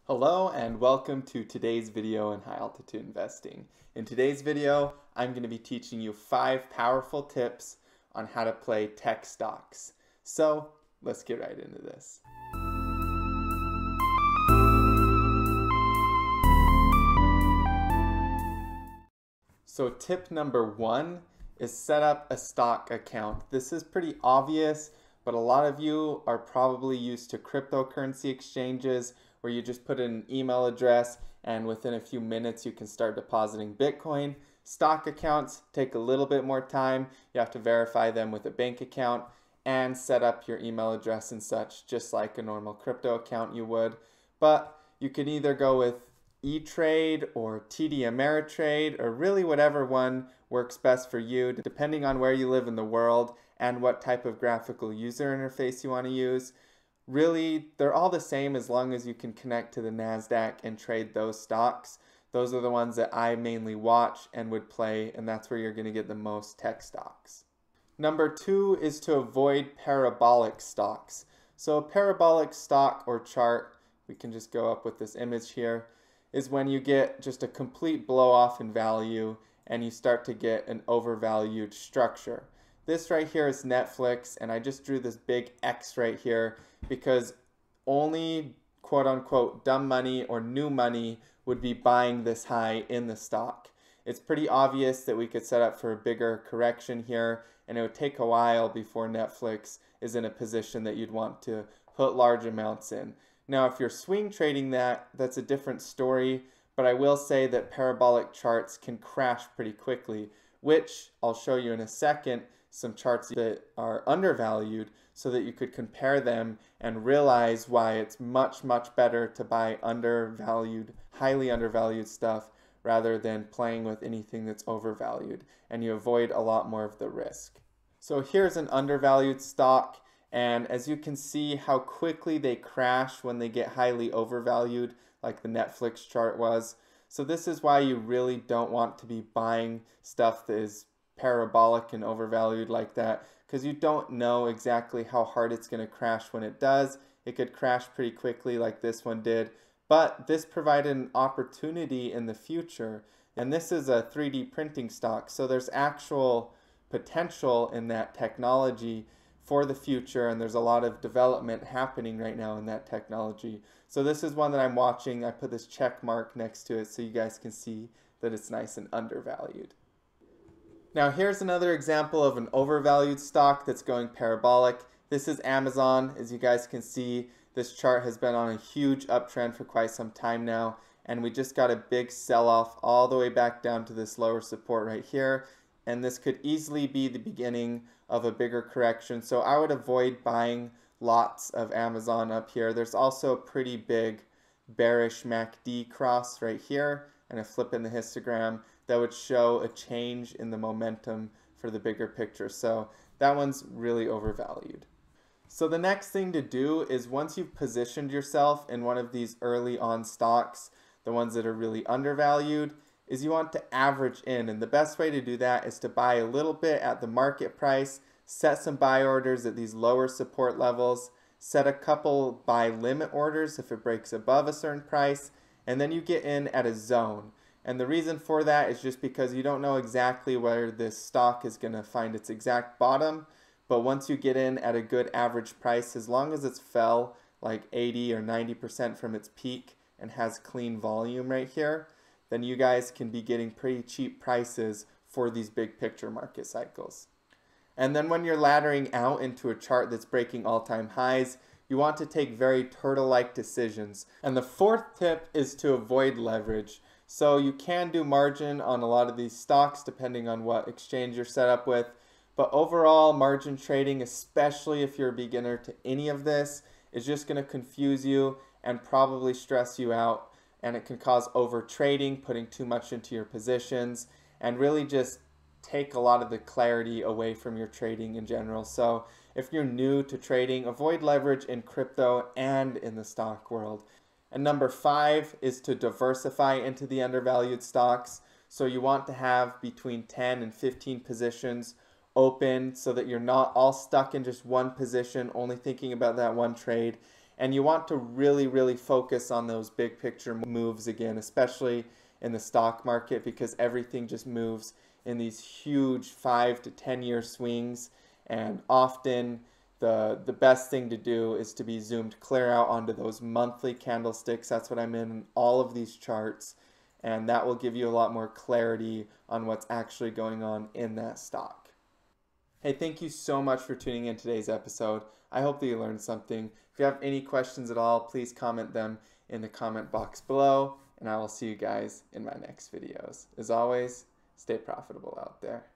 Hello and welcome to today's video in high altitude investing. In today's video, I'm going to be teaching you 5 powerful tips on how to play tech stocks. So let's get right into this. So tip number 1 is set up a stock account. This is pretty obvious, but a lot of you are probably used to cryptocurrency exchanges where you just put in an email address and within a few minutes you can start depositing Bitcoin. Stock accounts take a little bit more time. You have to verify them with a bank account and set up your email address and such, just like a normal crypto account you would. But you can either go with E-Trade or TD Ameritrade, or really whatever one works best for you, depending on where you live in the world and what type of graphical user interface you want to use. Really, they're all the same as long as you can connect to the NASDAQ and trade those stocks. Those are the ones that I mainly watch and would play, and that's where you're going to get the most tech stocks. Number 2 is to avoid parabolic stocks. So a parabolic stock or chart, we can just go up with this image here, is when you get just a complete blow off in value and you start to get an overvalued structure. This right here is Netflix, and I just drew this big X right here because only quote unquote dumb money or new money would be buying this high in the stock. It's pretty obvious that we could set up for a bigger correction here, and it would take a while before Netflix is in a position that you'd want to put large amounts in. Now, if you're swing trading that's a different story, but I will say that parabolic charts can crash pretty quickly, which I'll show you in a second, some charts that are undervalued so that you could compare them and realize why it's much better to buy undervalued, highly undervalued stuff rather than playing with anything that's overvalued, and you avoid a lot more of the risk. So here's an undervalued stock, and as you can see how quickly they crash when they get highly overvalued, like the Netflix chart was. So this is why you really don't want to be buying stuff that is parabolic and overvalued like that, because you don't know exactly how hard it's going to crash when it does. It could crash pretty quickly like this one did, but this provided an opportunity in the future, and this is a 3D printing stock, so there's actual potential in that technology for the future, and there's a lot of development happening right now in that technology. So this is one that I'm watching. I put this check mark next to it so you guys can see that it's nice and undervalued. Now here's another example of an overvalued stock that's going parabolic. This is Amazon. As you guys can see, this chart has been on a huge uptrend for quite some time now, and we just got a big sell-off all the way back down to this lower support right here, and this could easily be the beginning of a bigger correction. So I would avoid buying lots of Amazon up here. There's also a pretty big bearish MACD cross right here and a flip in the histogram that would show a change in the momentum for the bigger picture. So that one's really overvalued. So the next thing to do is, once you've positioned yourself in one of these early on stocks, the ones that are really undervalued, is you want to average in. And the best way to do that is to buy a little bit at the market price, set some buy orders at these lower support levels, set a couple buy limit orders if it breaks above a certain price, and then you get in at a zone. And the reason for that is just because you don't know exactly where this stock is going to find its exact bottom. But once you get in at a good average price, as long as it's fell like 80 or 90% from its peak and has clean volume right here, then you guys can be getting pretty cheap prices for these big picture market cycles. And then when you're laddering out into a chart that's breaking all-time highs, you want to take very turtle-like decisions. And the 4th tip is to avoid leverage. So you can do margin on a lot of these stocks depending on what exchange you're set up with. But overall, margin trading, especially if you're a beginner to any of this, is just going to confuse you and probably stress you out. And it can cause over trading, putting too much into your positions, and really just take a lot of the clarity away from your trading in general. So if you're new to trading, avoid leverage in crypto and in the stock world. And number 5 is to diversify into the undervalued stocks. So you want to have between 10 and 15 positions open so that you're not all stuck in just one position, only thinking about that one trade. And you want to really focus on those big picture moves again, especially in the stock market, because everything just moves in these huge 5 to 10 year swings. And often the best thing to do is to be zoomed clear out onto those monthly candlesticks. That's what I'm in all of these charts. And that will give you a lot more clarity on what's actually going on in that stock. Hey, thank you so much for tuning in today's episode. I hope that you learned something. If you have any questions at all, please comment them in the comment box below, and I will see you guys in my next videos. As always, stay profitable out there.